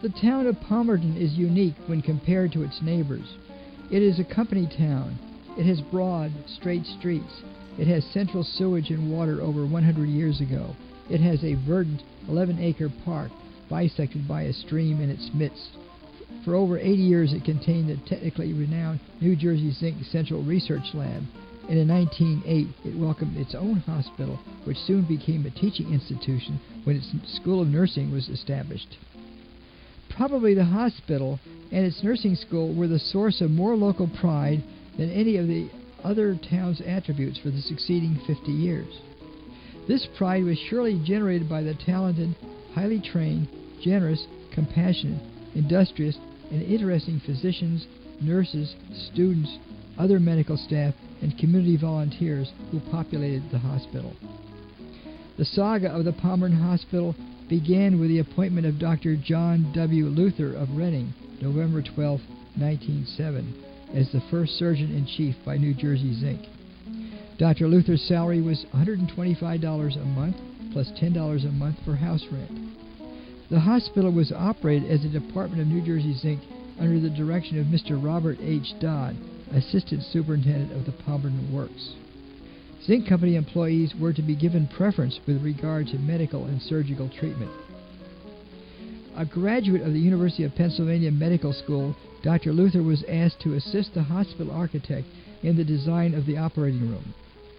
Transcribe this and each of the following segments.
The town of Palmerton is unique when compared to its neighbors. It is a company town. It has broad, straight streets. It has central sewage and water over 100 years ago. It has a verdant 11-acre park bisected by a stream in its midst. For over 80 years it contained the technically renowned New Jersey Zinc Central Research Lab, and in 1908 it welcomed its own hospital, which soon became a teaching institution when its School of Nursing was established. Probably the hospital and its nursing school were the source of more local pride than any of the other town's attributes for the succeeding 50 years. This pride was surely generated by the talented, highly trained, generous, compassionate, industrious, and interesting physicians, nurses, students, other medical staff, and community volunteers who populated the hospital. The saga of the Palmerton Hospital began with the appointment of Dr. John W. Luther of Reading, November 12, 1907, as the first surgeon-in-chief by New Jersey Zinc. Dr. Luther's salary was $125 a month, plus $10 a month for house rent. The hospital was operated as a department of New Jersey Zinc under the direction of Mr. Robert H. Dodd, Assistant Superintendent of the Palmerton Works. Zinc Company employees were to be given preference with regard to medical and surgical treatment. A graduate of the University of Pennsylvania Medical School, Dr. Luther was asked to assist the hospital architect in the design of the operating room.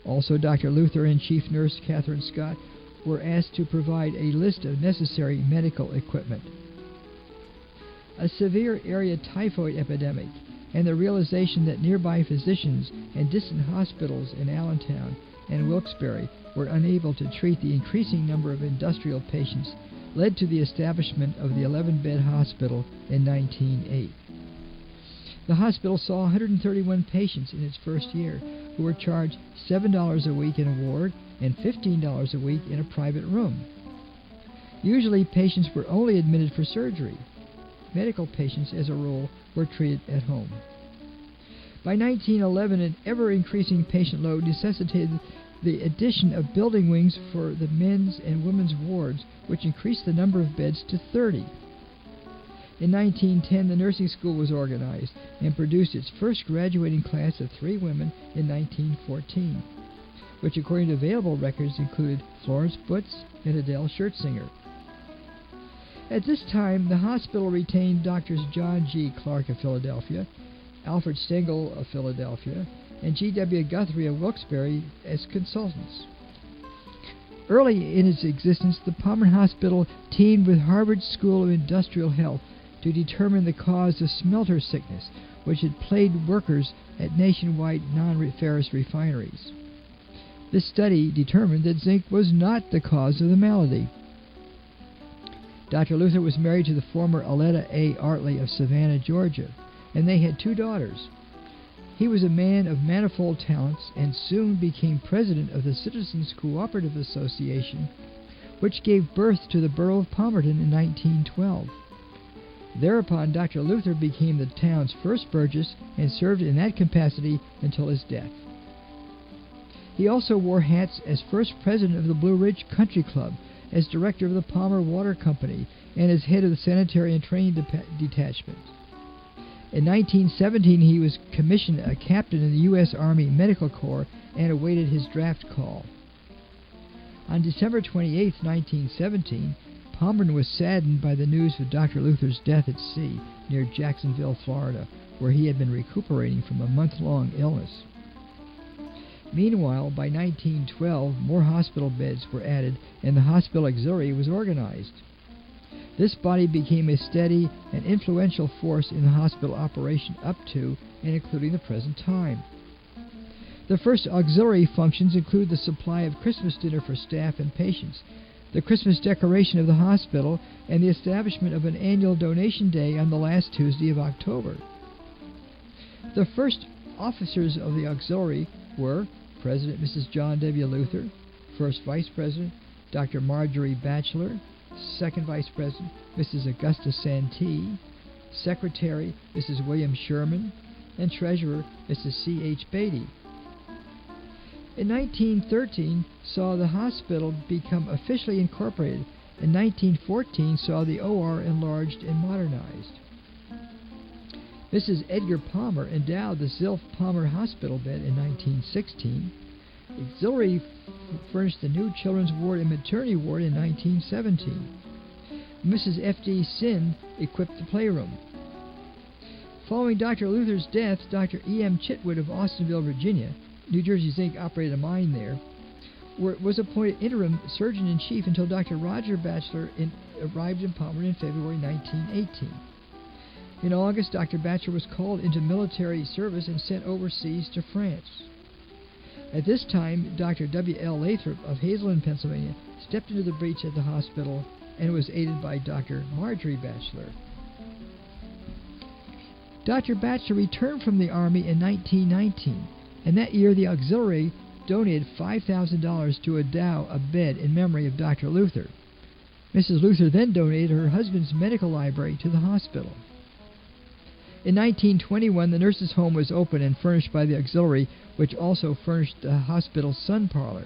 Also, Dr. Luther and Chief Nurse Catherine Scott were asked to provide a list of necessary medical equipment. A severe area typhoid epidemic and the realization that nearby physicians and distant hospitals in Allentown and Wilkes-Barre were unable to treat the increasing number of industrial patients led to the establishment of the 11-bed hospital in 1908. The hospital saw 131 patients in its first year who were charged $7 a week in a ward and $15 a week in a private room. Usually patients were only admitted for surgery. Medical patients, as a rule, were treated at home. By 1911, an ever-increasing patient load necessitated the addition of building wings for the men's and women's wards, which increased the number of beds to 30. In 1910, the nursing school was organized and produced its first graduating class of 3 women in 1914, which, according to available records, included Florence Butz and Adele Schertzinger. At this time, the hospital retained Drs. John G. Clark of Philadelphia, Alfred Stengel of Philadelphia, and G.W. Guthrie of Wilkes-Barre as consultants. Early in its existence, the Palmerton Hospital teamed with Harvard School of Industrial Health to determine the cause of smelter sickness, which had plagued workers at nationwide non-ferrous refineries. This study determined that zinc was not the cause of the malady. Dr. Luther was married to the former Aletta A. Artley of Savannah, Georgia, and they had 2 daughters. He was a man of manifold talents and soon became president of the Citizens Cooperative Association, which gave birth to the borough of Palmerton in 1912. Thereupon, Dr. Luther became the town's first burgess and served in that capacity until his death. He also wore hats as first president of the Blue Ridge Country Club, as director of the Palmer Water Company, and as head of the Sanitary and Training Detachment. In 1917, he was commissioned a captain in the U.S. Army Medical Corps and awaited his draft call. On December 28, 1917, Palmerton was saddened by the news of Dr. Luther's death at sea near Jacksonville, Florida, where he had been recuperating from a month-long illness. Meanwhile, by 1912, more hospital beds were added and the hospital auxiliary was organized. This body became a steady and influential force in the hospital operation up to and including the present time. The first auxiliary functions include the supply of Christmas dinner for staff and patients, the Christmas decoration of the hospital, and the establishment of an annual donation day on the last Tuesday of October. The first officers of the auxiliary were President Mrs. John W. Luther, First Vice President Dr. Marjorie Batchelor, Second Vice President Mrs. Augusta Santee, Secretary Mrs. William Sherman, and Treasurer Mrs. C. H. Beatty. In 1913 saw the hospital become officially incorporated. In 1914 saw the OR enlarged and modernized. Mrs. Edgar Palmer endowed the Zilph Palmer Hospital bed in 1916. Auxiliary furnished the new children's ward and maternity ward in 1917. Mrs. F.D. Sin equipped the playroom. Following Dr. Luther's death, Dr. E.M. Chitwood of Austinville, Virginia, New Jersey Zinc operated a mine there, was appointed interim surgeon-in-chief until Dr. Roger Batchelor arrived in Palmer in February 1918. In August, Dr. Batchelor was called into military service and sent overseas to France. At this time, Dr. W. L. Lathrop of Hazelden, Pennsylvania, stepped into the breach at the hospital and was aided by Dr. Marjorie Batchelor. Dr. Batchelor returned from the Army in 1919, and that year the auxiliary donated $5,000 to endow a bed in memory of Dr. Luther. Mrs. Luther then donated her husband's medical library to the hospital. In 1921, the nurses' home was opened and furnished by the auxiliary, which also furnished the hospital's sun parlor.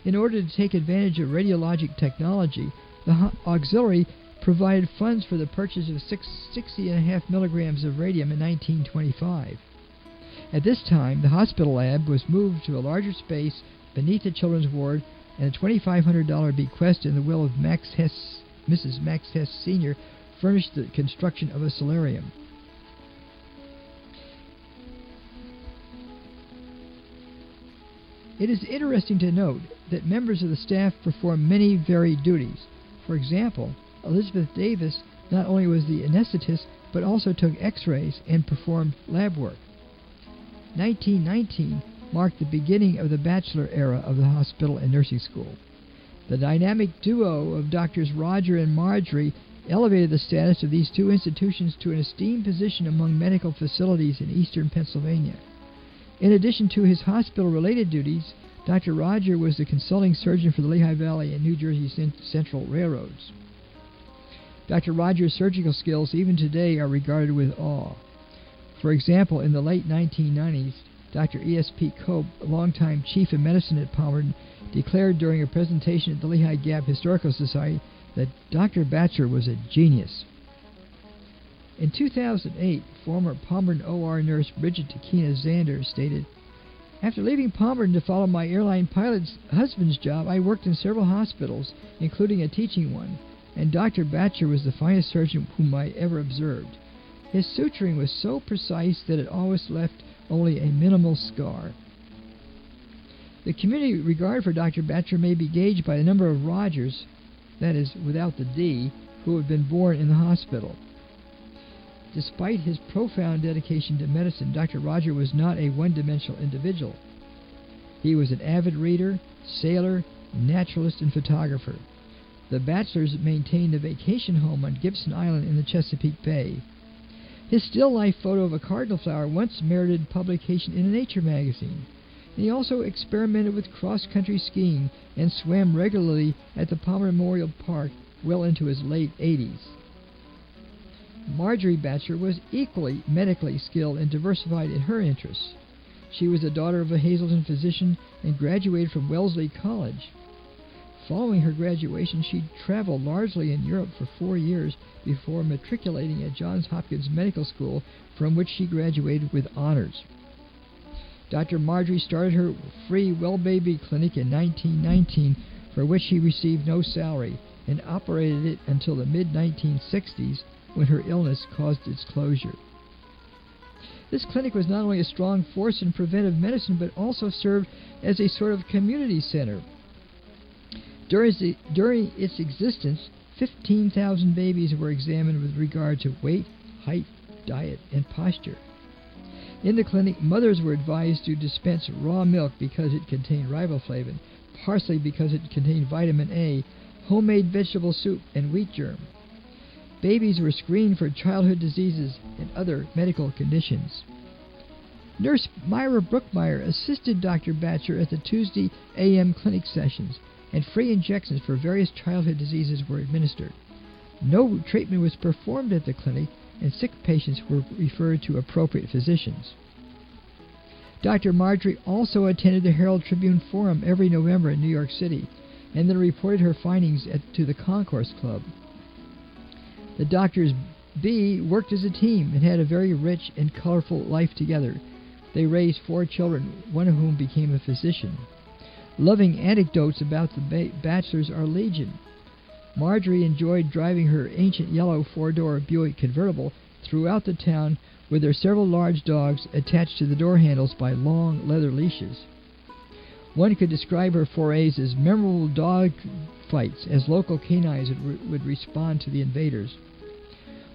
In order to take advantage of radiologic technology, the auxiliary provided funds for the purchase of 60.5 milligrams of radium in 1925. At this time, the hospital lab was moved to a larger space beneath the children's ward, and a $2,500 bequest in the will of Mrs. Max Hess Sr. furnished the construction of a solarium. It is interesting to note that members of the staff perform many varied duties. For example, Elizabeth Davis not only was the anesthetist, but also took x-rays and performed lab work. 1919 marked the beginning of the Batchelor era of the hospital and nursing school. The dynamic duo of Doctors Roger and Marjorie elevated the status of these two institutions to an esteemed position among medical facilities in eastern Pennsylvania. In addition to his hospital-related duties, Dr. Roger was the consulting surgeon for the Lehigh Valley and New Jersey Central Railroads. Dr. Roger's surgical skills even today are regarded with awe. For example, in the late 1990s, Dr. E.S.P. Cope, a longtime chief of medicine at Palmerton, declared during a presentation at the Lehigh Gap Historical Society that Dr. Batchelor was a genius. In 2008, former Palmerton OR nurse Bridget Takina Zander stated, "After leaving Palmerton to follow my airline pilot's husband's job, I worked in several hospitals, including a teaching one, and Dr. Batchelor was the finest surgeon whom I ever observed. His suturing was so precise that it always left only a minimal scar." The community regard for Dr. Batchelor may be gauged by the number of Rogers, that is, without the D, who have been born in the hospital. Despite his profound dedication to medicine, Dr. Roger was not a one-dimensional individual. He was an avid reader, sailor, naturalist, and photographer. The Batchelors maintained a vacation home on Gibson Island in the Chesapeake Bay. His still life photo of a cardinal flower once merited publication in a nature magazine. He also experimented with cross-country skiing and swam regularly at the Palmer Memorial Park well into his late 80s. Marjorie Batchelor was equally medically skilled and diversified in her interests. She was the daughter of a Hazelden physician and graduated from Wellesley College. Following her graduation, she traveled largely in Europe for 4 years before matriculating at Johns Hopkins Medical School, from which she graduated with honors. Dr. Marjorie started her free well baby clinic in 1919, for which she received no salary, and operated it until the mid-1960s, when her illness caused its closure. This clinic was not only a strong force in preventive medicine, but also served as a sort of community center. During its existence, 15,000 babies were examined with regard to weight, height, diet, and posture. In the clinic, mothers were advised to dispense raw milk because it contained riboflavin, parsley because it contained vitamin A, homemade vegetable soup, and wheat germ. Babies were screened for childhood diseases and other medical conditions. Nurse Myra Brookmeyer assisted Dr. Batcher at the Tuesday a.m. clinic sessions, and free injections for various childhood diseases were administered. No treatment was performed at the clinic, and sick patients were referred to appropriate physicians. Dr. Marjorie also attended the Herald Tribune Forum every November in New York City, and then reported her findings to the Concourse Club. The doctors B worked as a team and had a very rich and colorful life together. They raised 4 children, one of whom became a physician. Loving anecdotes about the Bachelors are legion. Marjorie enjoyed driving her ancient yellow 4-door Buick convertible throughout the town with their several large dogs attached to the door handles by long leather leashes. One could describe her forays as memorable dog fights as local canines would respond to the invaders.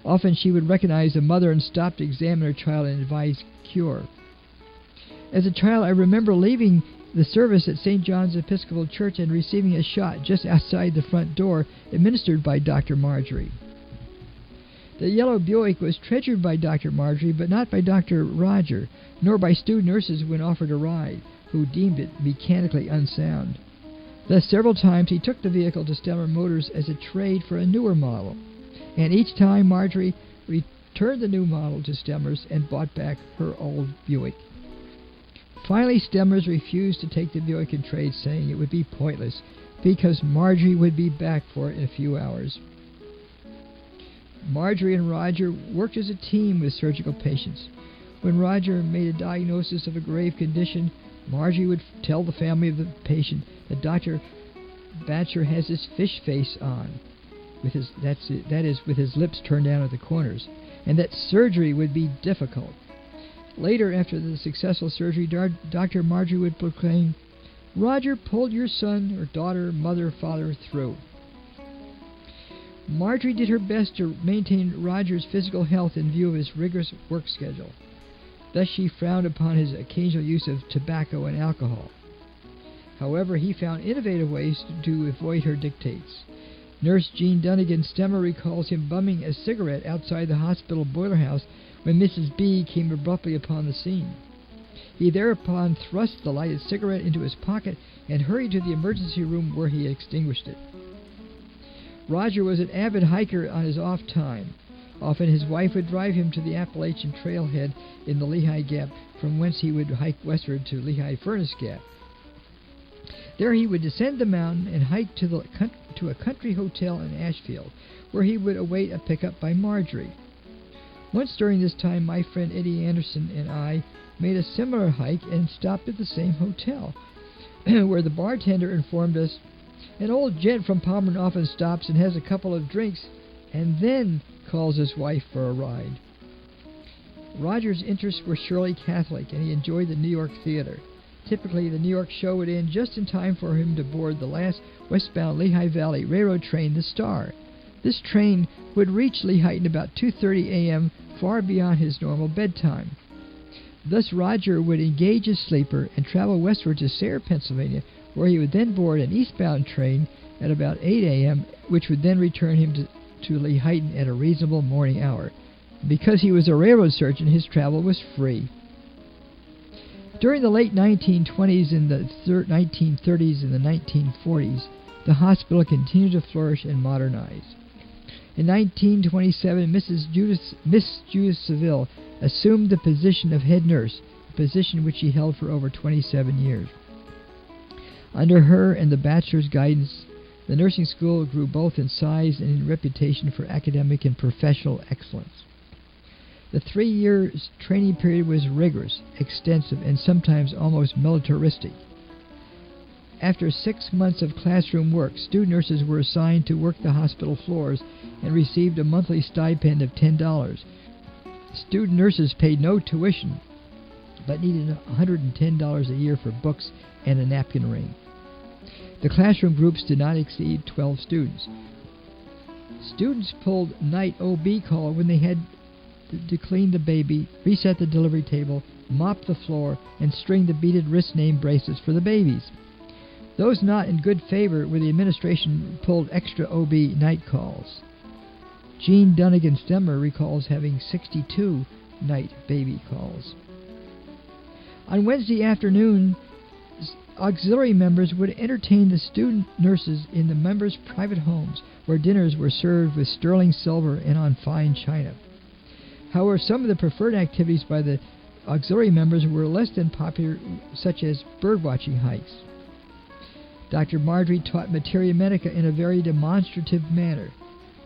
Often she would recognize the mother and stop to examine her child and advise cure. As a child, I remember leaving the service at St. John's Episcopal Church and receiving a shot just outside the front door administered by Dr. Marjorie. The yellow Buick was treasured by Dr. Marjorie, but not by Dr. Roger, nor by student nurses when offered a ride, who deemed it mechanically unsound. Thus, several times he took the vehicle to Stemmer Motors as a trade for a newer model, and each time Marjorie returned the new model to Stemmer's and bought back her old Buick. Finally, Stemmer's refused to take the Buick in trade, saying it would be pointless, because Marjorie would be back for it in a few hours. Marjorie and Roger worked as a team with surgical patients. When Roger made a diagnosis of a grave condition, Marjorie would tell the family of the patient that Dr. Batcher has his fish face on, with his lips turned down at the corners, and that surgery would be difficult. Later, after the successful surgery, Dr. Marjorie would proclaim, "Roger pulled your son or daughter, mother, father through." Marjorie did her best to maintain Roger's physical health in view of his rigorous work schedule. Thus she frowned upon his occasional use of tobacco and alcohol. However, he found innovative ways to avoid her dictates. Nurse Jean Dunnigan Stemmer recalls him bumming a cigarette outside the hospital boiler house when Mrs. B came abruptly upon the scene. He thereupon thrust the lighted cigarette into his pocket and hurried to the emergency room where he extinguished it. Roger was an avid hiker on his off time. Often his wife would drive him to the Appalachian Trailhead in the Lehigh Gap, from whence he would hike westward to Lehigh Furnace Gap. There he would descend the mountain and hike to a country hotel in Ashfield, where he would await a pickup by Marjorie. Once during this time, my friend Eddie Anderson and I made a similar hike and stopped at the same hotel, where the bartender informed us, "An old gent from Palmerton often stops and has a couple of drinks, and then calls his wife for a ride." Roger's interests were surely Catholic, and he enjoyed the New York theater. Typically, the New York show would end just in time for him to board the last westbound Lehigh Valley Railroad train, the Star. This train would reach Lehigh at about 2:30 a.m., far beyond his normal bedtime. Thus Roger would engage his sleeper and travel westward to Sayre, Pennsylvania, where he would then board an eastbound train at about 8 a.m., which would then return him to Lehighton at a reasonable morning hour. Because he was a railroad surgeon, his travel was free. During the late 1920s and the 1930s and the 1940s, the hospital continued to flourish and modernize. In 1927, Miss Judith Seville assumed the position of head nurse, a position which she held for over 27 years. Under her and the bachelor's guidance, the nursing school grew both in size and in reputation for academic and professional excellence. The 3-year training period was rigorous, extensive, and sometimes almost militaristic. After 6 months of classroom work, student nurses were assigned to work the hospital floors and received a monthly stipend of $10. Student nurses paid no tuition, but needed $110 a year for books and a napkin ring. The classroom groups did not exceed 12 students. Students pulled night OB call when they had to clean the baby, reset the delivery table, mop the floor, and string the beaded wrist name bracelets for the babies. Those not in good favor with the administration pulled extra OB night calls. Jean Dunnigan Stemmer recalls having 62 night baby calls. On Wednesday afternoon, auxiliary members would entertain the student nurses in the members' private homes, where dinners were served with sterling silver and on fine china. However, some of the preferred activities by the auxiliary members were less than popular, such as birdwatching hikes. Dr. Marjorie taught materia medica in a very demonstrative manner.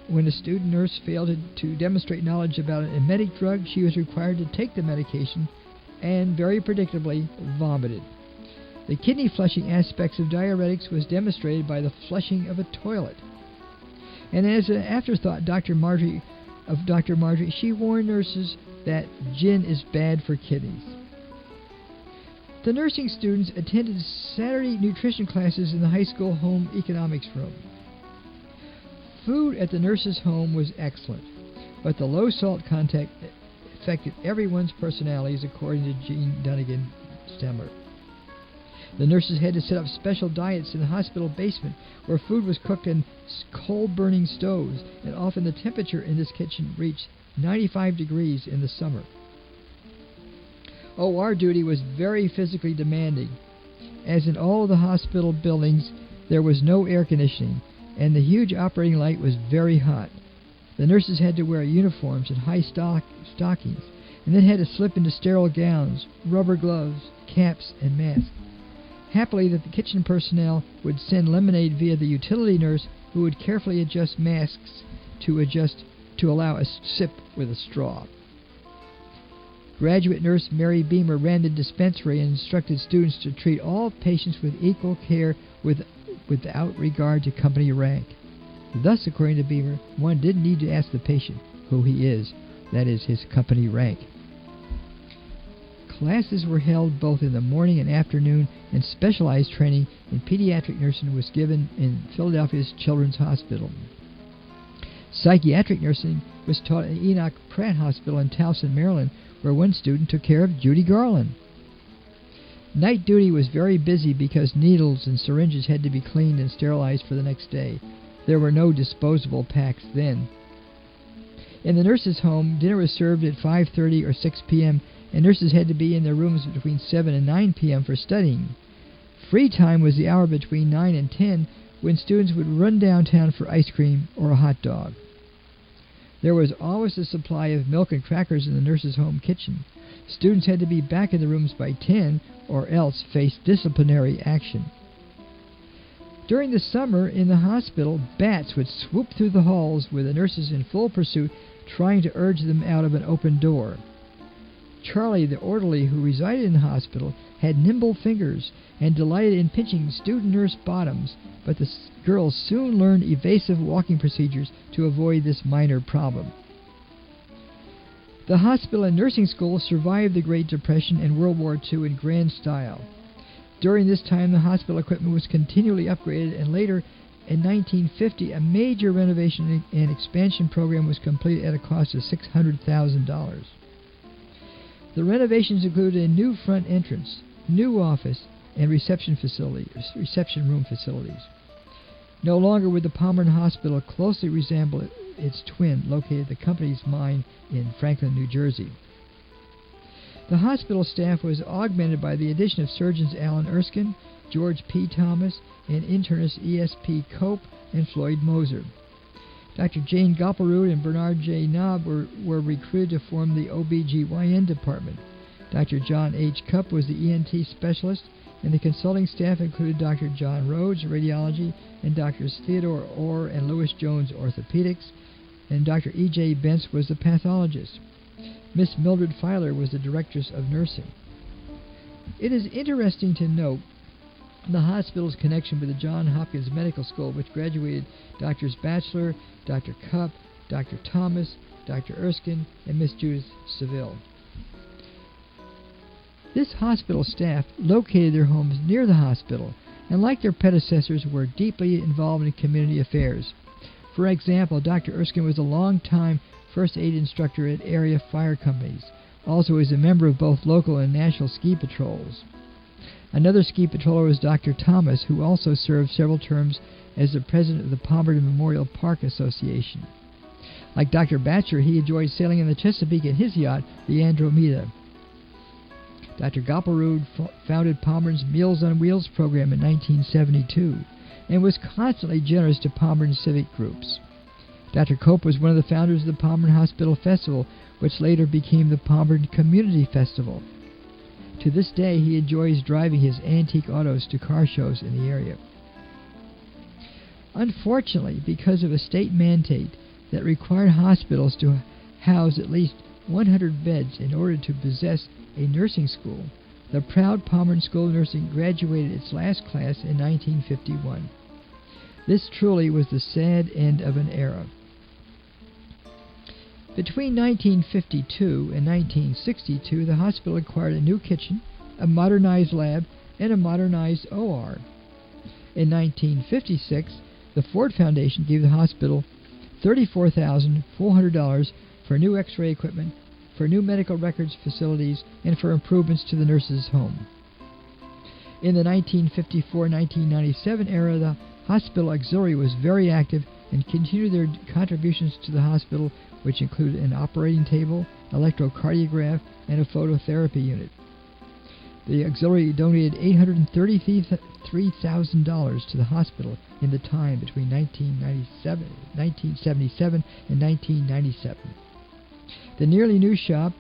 When a student nurse failed to demonstrate knowledge about an emetic drug, she was required to take the medication and, very predictably, vomited. The kidney flushing aspects of diuretics was demonstrated by the flushing of a toilet. And as an afterthought, Dr. Marjorie, she warned nurses that gin is bad for kidneys. The nursing students attended Saturday nutrition classes in the high school home economics room. Food at the nurses' home was excellent, but the low salt content affected everyone's personalities, according to Jean Dunnigan Stemmer. The nurses had to set up special diets in the hospital basement, where food was cooked in coal-burning stoves, and often the temperature in this kitchen reached 95 degrees in the summer. OR duty was very physically demanding. As in all the hospital buildings, there was no air conditioning, and the huge operating light was very hot. The nurses had to wear uniforms and high stockings, and then had to slip into sterile gowns, rubber gloves, caps, and masks. Happily, that the kitchen personnel would send lemonade via the utility nurse, who would carefully adjust masks to allow a sip with a straw. Graduate nurse Mary Beamer ran the dispensary and instructed students to treat all patients with equal care without regard to company rank. Thus, according to Beamer, one didn't need to ask the patient who he is, that is, his company rank. Classes were held both in the morning and afternoon, and specialized training in pediatric nursing was given in Philadelphia's Children's Hospital. Psychiatric nursing was taught at Enoch Pratt Hospital in Towson, Maryland, where one student took care of Judy Garland. Night duty was very busy because needles and syringes had to be cleaned and sterilized for the next day. There were no disposable packs then. In the nurses' home, dinner was served at 5:30 or 6 p.m., and nurses had to be in their rooms between 7 and 9 p.m. for studying. Free time was the hour between 9 and 10, when students would run downtown for ice cream or a hot dog. There was always a supply of milk and crackers in the nurses' home kitchen. Students had to be back in the rooms by 10 or else face disciplinary action. During the summer in the hospital, bats would swoop through the halls with the nurses in full pursuit, trying to urge them out of an open door. Charlie, the orderly who resided in the hospital, had nimble fingers and delighted in pinching student nurse bottoms, but the girls soon learned evasive walking procedures to avoid this minor problem. The hospital and nursing school survived the Great Depression and World War II in grand style. During this time, the hospital equipment was continually upgraded, and later, in 1950, a major renovation and expansion program was completed at a cost of $600,000. The renovations included a new front entrance, new office, and reception room facilities. No longer would the Palmerton Hospital closely resemble its twin, located at the company's mine in Franklin, New Jersey. The hospital staff was augmented by the addition of surgeons Alan Erskine, George P. Thomas, and internists E.S.P. Cope and Floyd Moser. Dr. Jane Gopelrud and Bernard J. Knob were recruited to form the OB-GYN department. Dr. John H. Cupp was the ENT specialist, and the consulting staff included Dr. John Rhodes, radiology, and Drs. Theodore Orr and Louis Jones, orthopedics, and Dr. E.J. Bentz was the pathologist. Miss Mildred Filer was the directress of nursing. It is interesting to note the hospital's connection with the Johns Hopkins Medical School, which graduated Drs. Batchelor, Dr. Cupp, Dr. Thomas, Dr. Erskine, and Miss Judith Seville. This hospital staff located their homes near the hospital, and like their predecessors, were deeply involved in community affairs. For example, Dr. Erskine was a long-time first aid instructor at area fire companies. Also, is a member of both local and national ski patrols. Another ski patroller was Dr. Thomas, who also served several terms as the president of the Palmerton Memorial Park Association. Like Dr. Batcher, he enjoyed sailing in the Chesapeake in his yacht, the Andromeda. Dr. Goplerud founded Palmerton's Meals on Wheels program in 1972 and was constantly generous to Palmerton civic groups. Dr. Cope was one of the founders of the Palmerton Hospital Festival, which later became the Palmerton Community Festival. To this day, he enjoys driving his antique autos to car shows in the area. Unfortunately, because of a state mandate that required hospitals to house at least 100 beds in order to possess a nursing school, the proud Palmerton School of Nursing graduated its last class in 1951. This truly was the sad end of an era. Between 1952 and 1962, the hospital acquired a new kitchen, a modernized lab, and a modernized OR. In 1956, the Ford Foundation gave the hospital $34,400 for new X-ray equipment, for new medical records facilities, and for improvements to the nurses' home. In the 1954-1997 era, the hospital auxiliary was very active and continued their contributions to the hospital, which included an operating table, electrocardiograph, and a phototherapy unit. The auxiliary donated $833,000 to the hospital in the time between 1977 and 1997. The nearly new shop,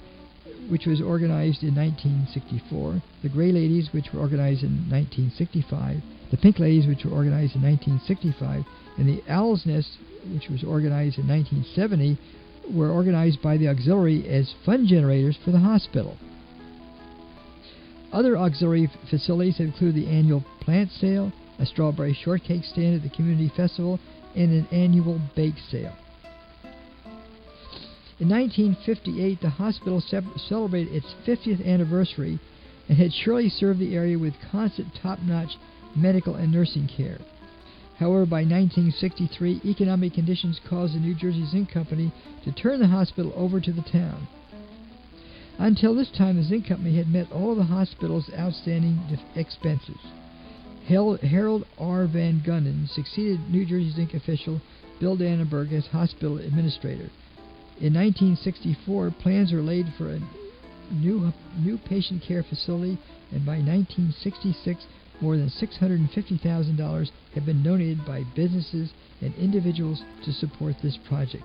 which was organized in 1964, the Gray Ladies, which were organized in 1965, the Pink Ladies, which were organized in 1965, and the Owl's Nest, which was organized in 1970, were organized by the auxiliary as fund generators for the hospital. Other auxiliary facilities include the annual plant sale, a strawberry shortcake stand at the community festival, and an annual bake sale. In 1958, the hospital celebrated its 50th anniversary and had surely served the area with constant top-notch medical and nursing care. However, by 1963, economic conditions caused the New Jersey Zinc Company to turn the hospital over to the town. Until this time, the Zinc Company had met all of the hospital's outstanding expenses. Harold R. Van Gunden succeeded New Jersey Zinc official Bill Dannenberg as hospital administrator. In 1964, plans were laid for a new patient care facility, and by 1966, more than $650,000 had been donated by businesses and individuals to support this project.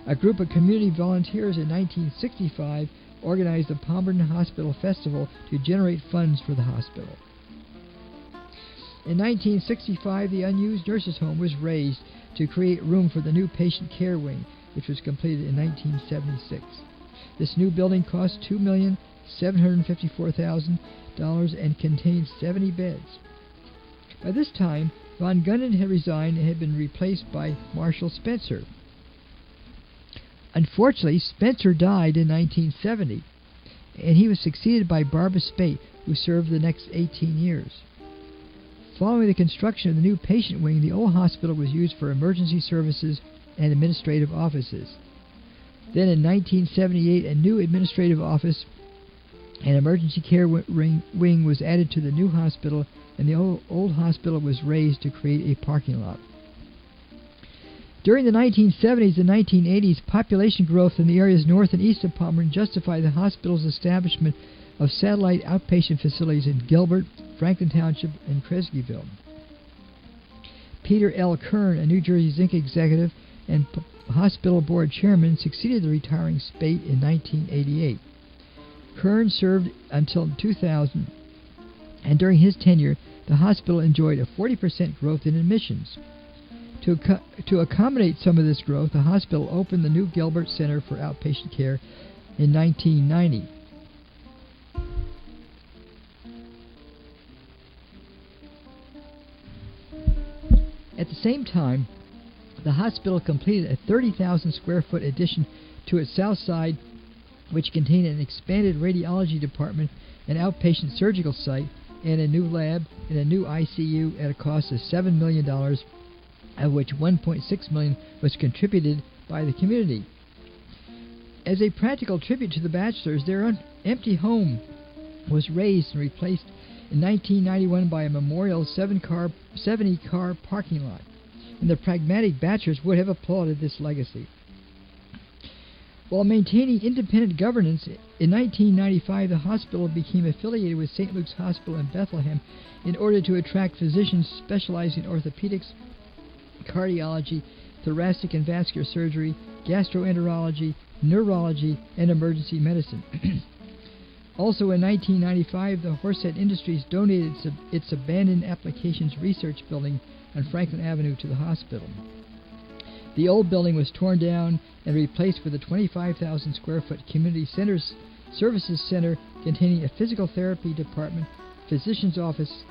A group of community volunteers in 1965 organized the Palmerton Hospital Festival to generate funds for the hospital. In 1965, the unused nurses' home was raised to create room for the new patient care wing, which was completed in 1976. This new building cost $2,754,000 and contained 70 beds. By this time, Von Gunden had resigned and had been replaced by Marshall Spencer. Unfortunately, Spencer died in 1970, and he was succeeded by Barbara Spate, who served the next 18 years. Following the construction of the new patient wing, the old hospital was used for emergency services and administrative offices. Then in 1978, a new administrative office and emergency care wing was added to the new hospital, and the old hospital was raised to create a parking lot. During the 1970s and 1980s, population growth in the areas north and east of Palmerton justified the hospital's establishment of satellite outpatient facilities in Gilbert, Franklin Township, and Cresgeville. Peter L. Kern, a New Jersey Zinc executive and hospital board chairman, succeeded the retiring Spate in 1988. Kern served until 2000, and during his tenure, the hospital enjoyed a 40% growth in admissions. To accommodate some of this growth, the hospital opened the new Gilbert Center for Outpatient Care in 1990. At the same time, the hospital completed a 30,000 square foot addition to its south side, which contained an expanded radiology department, an outpatient surgical site, and a new lab and a new ICU at a cost of $7 million, of which $1.6 million was contributed by the community. As a practical tribute to the bachelors, their empty home was raised and replaced in 1991 by a memorial 70-car parking lot, and the pragmatic bachelors would have applauded this legacy. While maintaining independent governance, in 1995 the hospital became affiliated with St. Luke's Hospital in Bethlehem in order to attract physicians specializing in orthopedics, cardiology, thoracic and vascular surgery, gastroenterology, neurology, and emergency medicine. Also in 1995, the Horsehead Industries donated its abandoned applications research building on Franklin Avenue to the hospital. The old building was torn down and replaced with a 25,000 square foot community services center containing a physical therapy department, physician's offices,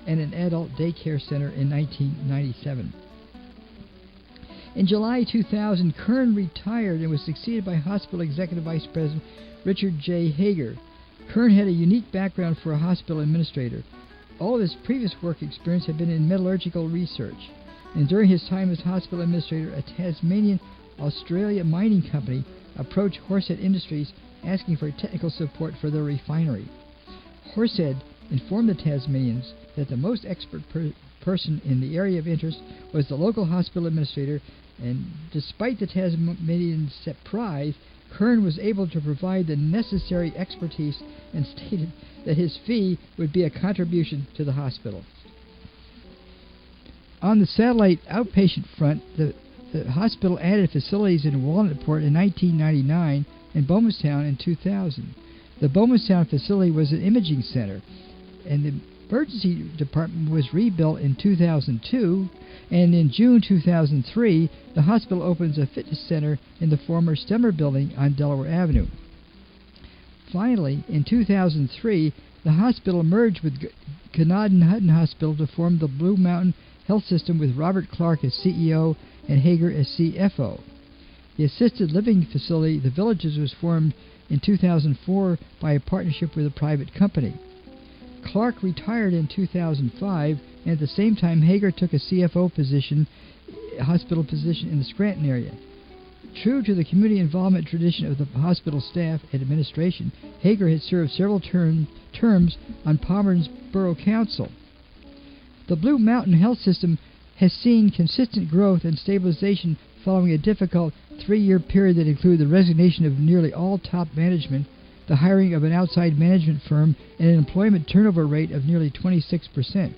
and an adult daycare center in 1997. In July 2000, Kern retired and was succeeded by Hospital Executive Vice President Richard J. Hager. Kern had a unique background for a hospital administrator. All of his previous work experience had been in metallurgical research, and during his time as hospital administrator, a Tasmanian Australia mining company approached Horsehead Industries asking for technical support for their refinery. Horsehead informed the Tasmanians that the most expert person in the area of interest was the local hospital administrator, and despite the Tasmanians' surprise, Kern was able to provide the necessary expertise and stated that his fee would be a contribution to the hospital. On the satellite outpatient front, the hospital added facilities in Walnutport in 1999 and Bowmanstown in 2000. The Bowmanstown facility was an imaging center, and the emergency department was rebuilt in 2002, and in June 2003, the hospital opens a fitness center in the former Stemmer building on Delaware Avenue. Finally, in 2003, the hospital merged with Canadian Hutton Hospital to form the Blue Mountain Health System with Robert Clark as CEO and Hager as CFO. The assisted living facility, The Villages, was formed in 2004 by a partnership with a private company. Clark retired in 2005, and at the same time Hager took a CFO position, hospital position in the Scranton area. True to the community involvement tradition of the hospital staff and administration, Hager had served several terms on Palmerton's Borough Council. The Blue Mountain Health System has seen consistent growth and stabilization following a difficult 3-year period that included the resignation of nearly all top management, the hiring of an outside management firm, and an employment turnover rate of nearly 26%.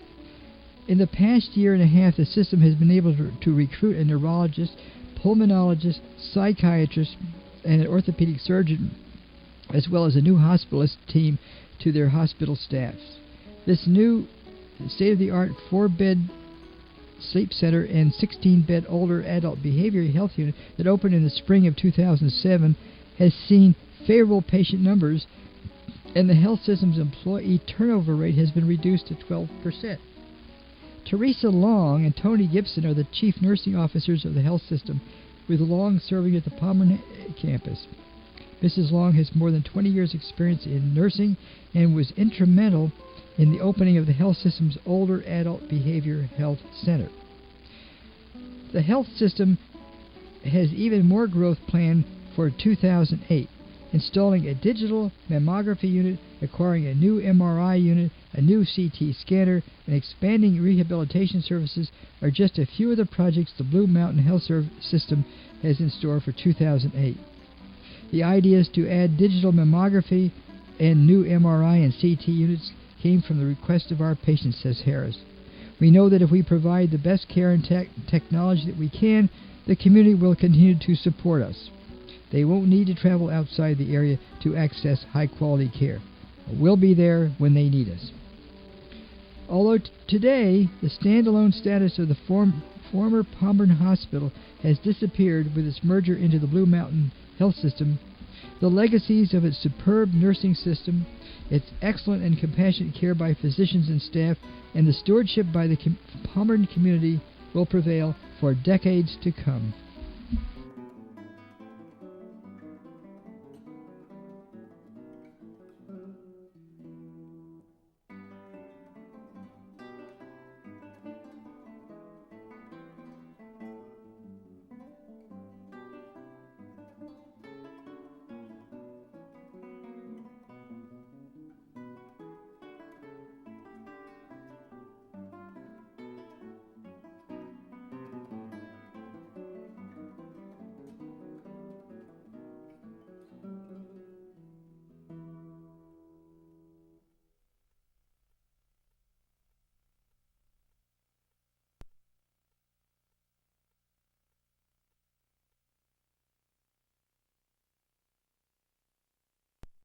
In the past year and a half, the system has been able to recruit a neurologist, pulmonologist, psychiatrist, and an orthopedic surgeon, as well as a new hospitalist team to their hospital staffs. This new state-of-the-art 4-bed sleep center and 16-bed older adult behavioral health unit that opened in the spring of 2007 has seen favorable patient numbers, and the health system's employee turnover rate has been reduced to 12%. Teresa Long and Tony Gibson are the chief nursing officers of the health system, with Long serving at the Palmerton campus. Mrs. Long has more than 20 years' experience in nursing and was instrumental in the opening of the health system's older adult behavior health center. The health system has even more growth planned for 2008, installing a digital mammography unit, acquiring a new MRI unit, a new CT scanner, and expanding rehabilitation services are just a few of the projects the Blue Mountain Health System has in store for 2008. The ideas to add digital mammography and new MRI and CT units came from the request of our patients, says Harris. We know that if we provide the best care and technology that we can, the community will continue to support us. They won't need to travel outside the area to access high-quality care. We'll be there when they need us. Although today the standalone status of the former Palmerton Hospital has disappeared with its merger into the Blue Mountain Health System, the legacies of its superb nursing system, its excellent and compassionate care by physicians and staff, and the stewardship by the Palmerton community will prevail for decades to come.